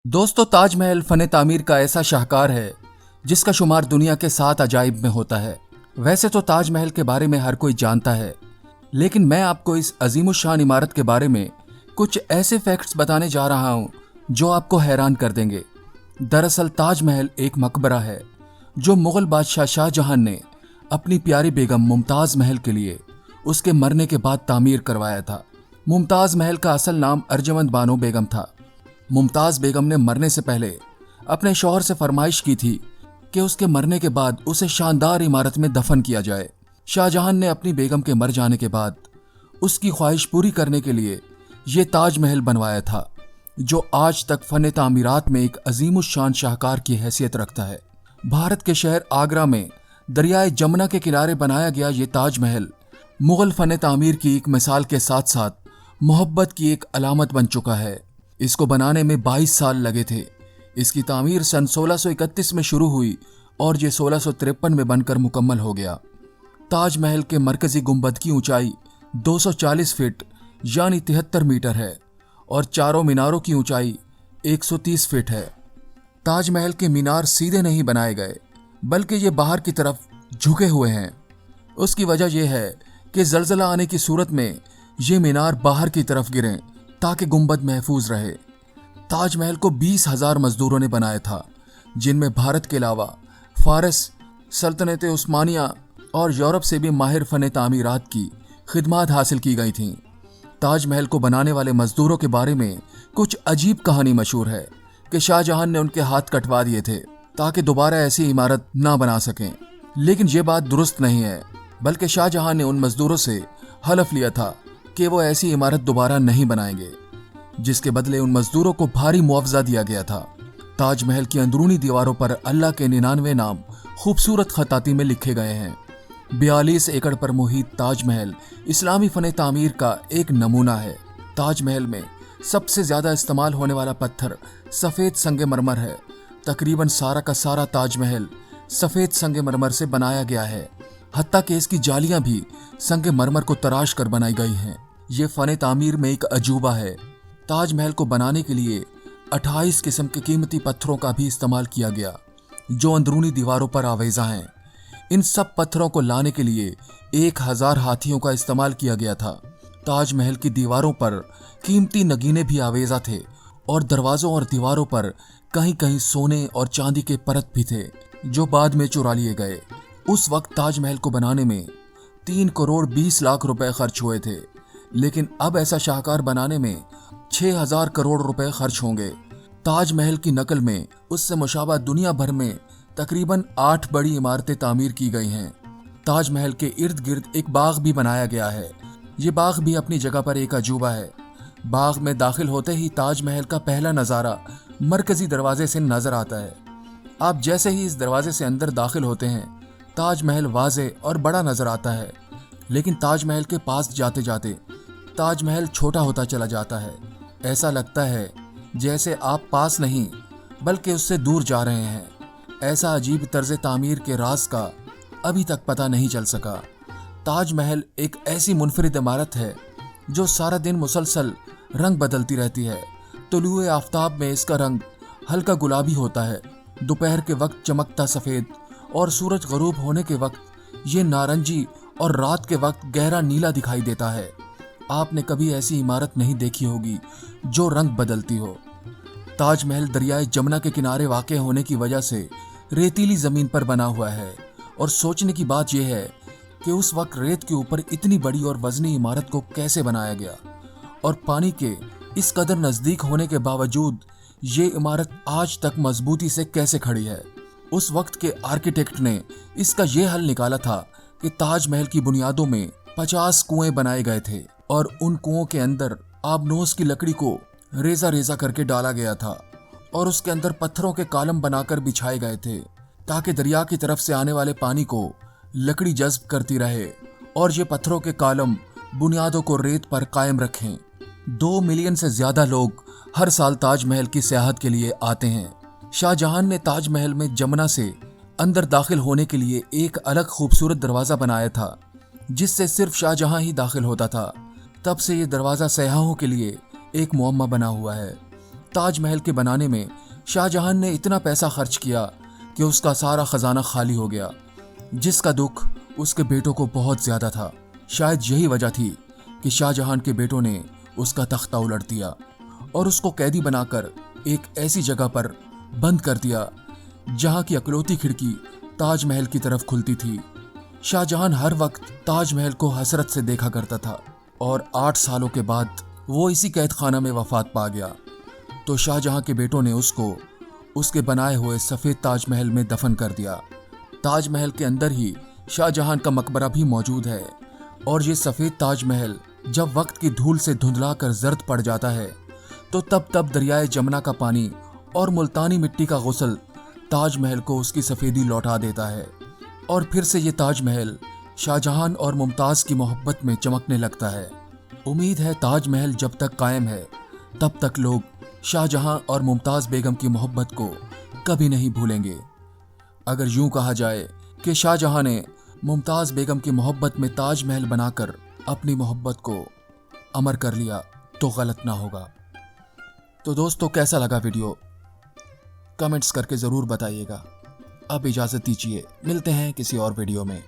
दोस्तों, ताज महल फन तामीर का ऐसा शाहकार है जिसका शुमार दुनिया के 7 अजाइब में होता है। वैसे तो ताज महल के बारे में हर कोई जानता है, लेकिन मैं आपको इस अजीमुशान इमारत के बारे में कुछ ऐसे फैक्ट्स बताने जा रहा हूं जो आपको हैरान कर देंगे। दरअसल ताज महल एक मकबरा है जो मुगल बादशाह शाहजहां ने अपनी प्यारी बेगम मुमताज महल के लिए उसके मरने के बाद तामीर करवाया था। मुमताज महल का असल नाम अर्जमंद बानो बेगम था। मुमताज बेगम ने मरने से पहले अपने शौहर से फरमाइश की थी कि उसके मरने के बाद उसे शानदार इमारत में दफन किया जाए। शाहजहां ने अपनी बेगम के मर जाने के बाद उसकी ख्वाहिश पूरी करने के लिए ये ताज महल बनवाया था, जो आज तक फन तामीरात में एक अजीमुशान शाहकार की हैसियत रखता है। भारत के शहर आगरा में दरियाए जमुना के किनारे बनाया गया ये ताज महल मुगल फन तामीर की एक मिसाल के साथ साथ मोहब्बत की एक अलामत बन चुका है। इसको बनाने में 22 साल लगे थे। इसकी तामीर सन 1631 में शुरू हुई और ये 1653 में बनकर मुकम्मल हो गया। ताज महल के मरकजी गुंबद की ऊंचाई 240 फीट यानी 73 मीटर है और चारों मीनारों की ऊंचाई 130 फीट है। ताज महल के मीनार सीधे नहीं बनाए गए, बल्कि ये बाहर की तरफ झुके हुए हैं। उसकी वजह यह है कि जलजला आने की सूरत में ये मीनार बाहर की तरफ गिरें ताकि गुंबद महफूज रहे। ताज महल को 20,000 मजदूरों ने बनाया था, जिनमें भारत के अलावा फारस, सल्तनत उस्मानिया और यूरोप से भी माहिर फन तामीरात की खिदमात हासिल की गई थीं। ताज महल को बनाने वाले मजदूरों के बारे में कुछ अजीब कहानी मशहूर है कि शाहजहां ने उनके हाथ कटवा दिए थे ताकि दोबारा ऐसी इमारत ना बना सकें, लेकिन ये बात दुरुस्त नहीं है, बल्कि शाहजहां ने उन मजदूरों से हलफ लिया था कि वो ऐसी इमारत दोबारा नहीं बनाएंगे, जिसके बदले उन मजदूरों को भारी मुआवजा दिया गया था। ताज महल की अंदरूनी दीवारों पर अल्लाह के 99 नाम खूबसूरत खताती में लिखे गए हैं। 42 एकड़ पर मुहित ताज महल इस्लामी फन तामीर का एक नमूना है। ताज महल में सबसे ज्यादा इस्तेमाल होने वाला पत्थर सफेद संगमरमर है। तकरीबन सारा का सारा ताज महल सफेद संगमरमर से बनाया गया है, हत्ता कि इसकी जालियां भी संगमरमर को तराश कर बनाई गई हैं। ये फन तामीर में एक अजूबा है। ताज महल को बनाने के लिए 28 किस्म के कीमती पत्थरों का भी इस्तेमाल किया गया, जो अंदरूनी दीवारों पर आवेजा हैं। इन सब पत्थरों को लाने के लिए 1000 हाथियों का इस्तेमाल किया गया था। ताज महल की दीवारों पर कीमती नगीने भी आवेजा थे और दरवाजों और दीवारों पर कहीं कहीं सोने और चांदी के परत भी थे, जो बाद में चुरा लिए गए। उस वक्त ताज महल को बनाने में 3 करोड़ 20 लाख रुपए खर्च हुए थे, लेकिन अब ऐसा शाहकार बनाने में 6000 करोड़ रुपए खर्च होंगे। ताज महल की नकल में उससे मुशाबा दुनिया भर में तकरीबन 8 बड़ी इमारतें तामीर की गई हैं। ताज महल के इर्द गिर्द एक बाग भी बनाया गया है। ये बाग भी अपनी जगह पर एक अजूबा है। बाग में दाखिल होते ही ताज महल का पहला नज़ारा मरकजी दरवाजे से नजर आता है। आप जैसे ही इस दरवाजे से अंदर दाखिल होते हैं, ताज महल वाज़े और बड़ा नजर आता है, लेकिन ताज महल के पास जाते जाते ताज महल छोटा होता चला जाता है। ऐसा लगता है जैसे आप पास नहीं बल्कि उससे दूर जा रहे हैं। ऐसा अजीब तर्ज तामीर के राज का अभी तक पता नहीं चल सका। ताज महल एक ऐसी मुनफरिद इमारत है जो सारा दिन मुसलसल रंग बदलती रहती है। तुलुए आफताब में इसका रंग हल्का गुलाबी होता है, दोपहर के वक्त चमकता सफ़ेद और सूरज गरूब होने के वक्त ये नारंगी और रात के वक्त गहरा नीला दिखाई देता है। आपने कभी ऐसी इमारत नहीं देखी होगी जो रंग बदलती हो। ताज महल दरियाए जमुना के किनारे वाक़ होने की वजह से रेतीली ज़मीन पर बना हुआ है, और सोचने की बात यह है कि उस वक्त रेत के ऊपर इतनी बड़ी और वजनी इमारत को कैसे बनाया गया, और पानी के इस कदर नज़दीक होने के बावजूद ये इमारत आज तक मजबूती से कैसे खड़ी है। उस वक्त के आर्किटेक्ट ने इसका ये हल निकाला था कि ताज महल की बुनियादों में 50 कुएं बनाए गए थे और उन कुओं के अंदर आबनोस की लकड़ी को रेजा रेजा करके डाला गया था और उसके अंदर पत्थरों के कॉलम बनाकर बिछाए गए थे, ताकि दरिया की तरफ से आने वाले पानी को लकड़ी जज्ब करती रहे और ये पत्थरों के कॉलम बुनियादों को रेत पर कायम रखें। 2 मिलियन से ज्यादा लोग हर साल ताज महल की सियाहत के लिए आते हैं। शाहजहां ने ताज महल में जमुना से अंदर दाखिल होने के लिए एक अलग खूबसूरत दरवाजा बनाया था, जिससे सिर्फ शाहजहां ही दाखिल होता था। तब से ये दरवाजा सयाहों के लिए एक मुअम्मा बना हुआ है। تاج محل کے بنانے میں شاہ جہاں نے اتنا پیسہ خرچ کیا کہ اس کا سارا خزانہ خالی ہو گیا، جس کا دکھ اس کے بیٹوں کو بہت زیادہ تھا۔ شاید یہی وجہ تھی کہ شاہ جہاں کے بیٹوں نے اس کا تختہ الٹ دیا اور اس کو قیدی بنا کر ایک ایسی جگہ پر بند کر دیا جہاں کی اکلوتی کھڑکی تاج محل کی طرف کھلتی تھی۔ شاہ جہاں ہر وقت تاج محل کو حسرت سے دیکھا کرتا تھا اور 8 سالوں کے بعد وہ اسی قید خانہ میں وفات پا گیا تو شاہ جہاں کے بیٹوں نے اس کو اس کے بنائے ہوئے سفید تاج محل میں دفن کر دیا۔ تاج محل کے اندر ہی شاہ جہاں کا مقبرہ بھی موجود ہے اور یہ سفید تاج محل جب وقت کی دھول سے دھندلا کر زرد پڑ جاتا ہے تو تب دریائے جمنا کا پانی اور ملتانی مٹی کا غسل تاج محل کو اس کی سفیدی لوٹا دیتا ہے اور پھر سے یہ تاج محل شاہ جہاں اور ممتاز کی محبت میں چمکنے لگتا ہے۔ امید ہے تاج محل جب تک قائم ہے تب تک لوگ شاہ جہاں اور ممتاز بیگم کی محبت کو کبھی نہیں بھولیں گے۔ اگر یوں کہا جائے کہ شاہ جہاں نے ممتاز بیگم کی محبت میں تاج محل بنا کر اپنی محبت کو امر کر لیا تو غلط نہ ہوگا۔ تو دوستو کیسا لگا ویڈیو؟ کمنٹس کر کے ضرور بتائیے گا۔ اب اجازت دیجیے، ملتے ہیں کسی اور ویڈیو میں۔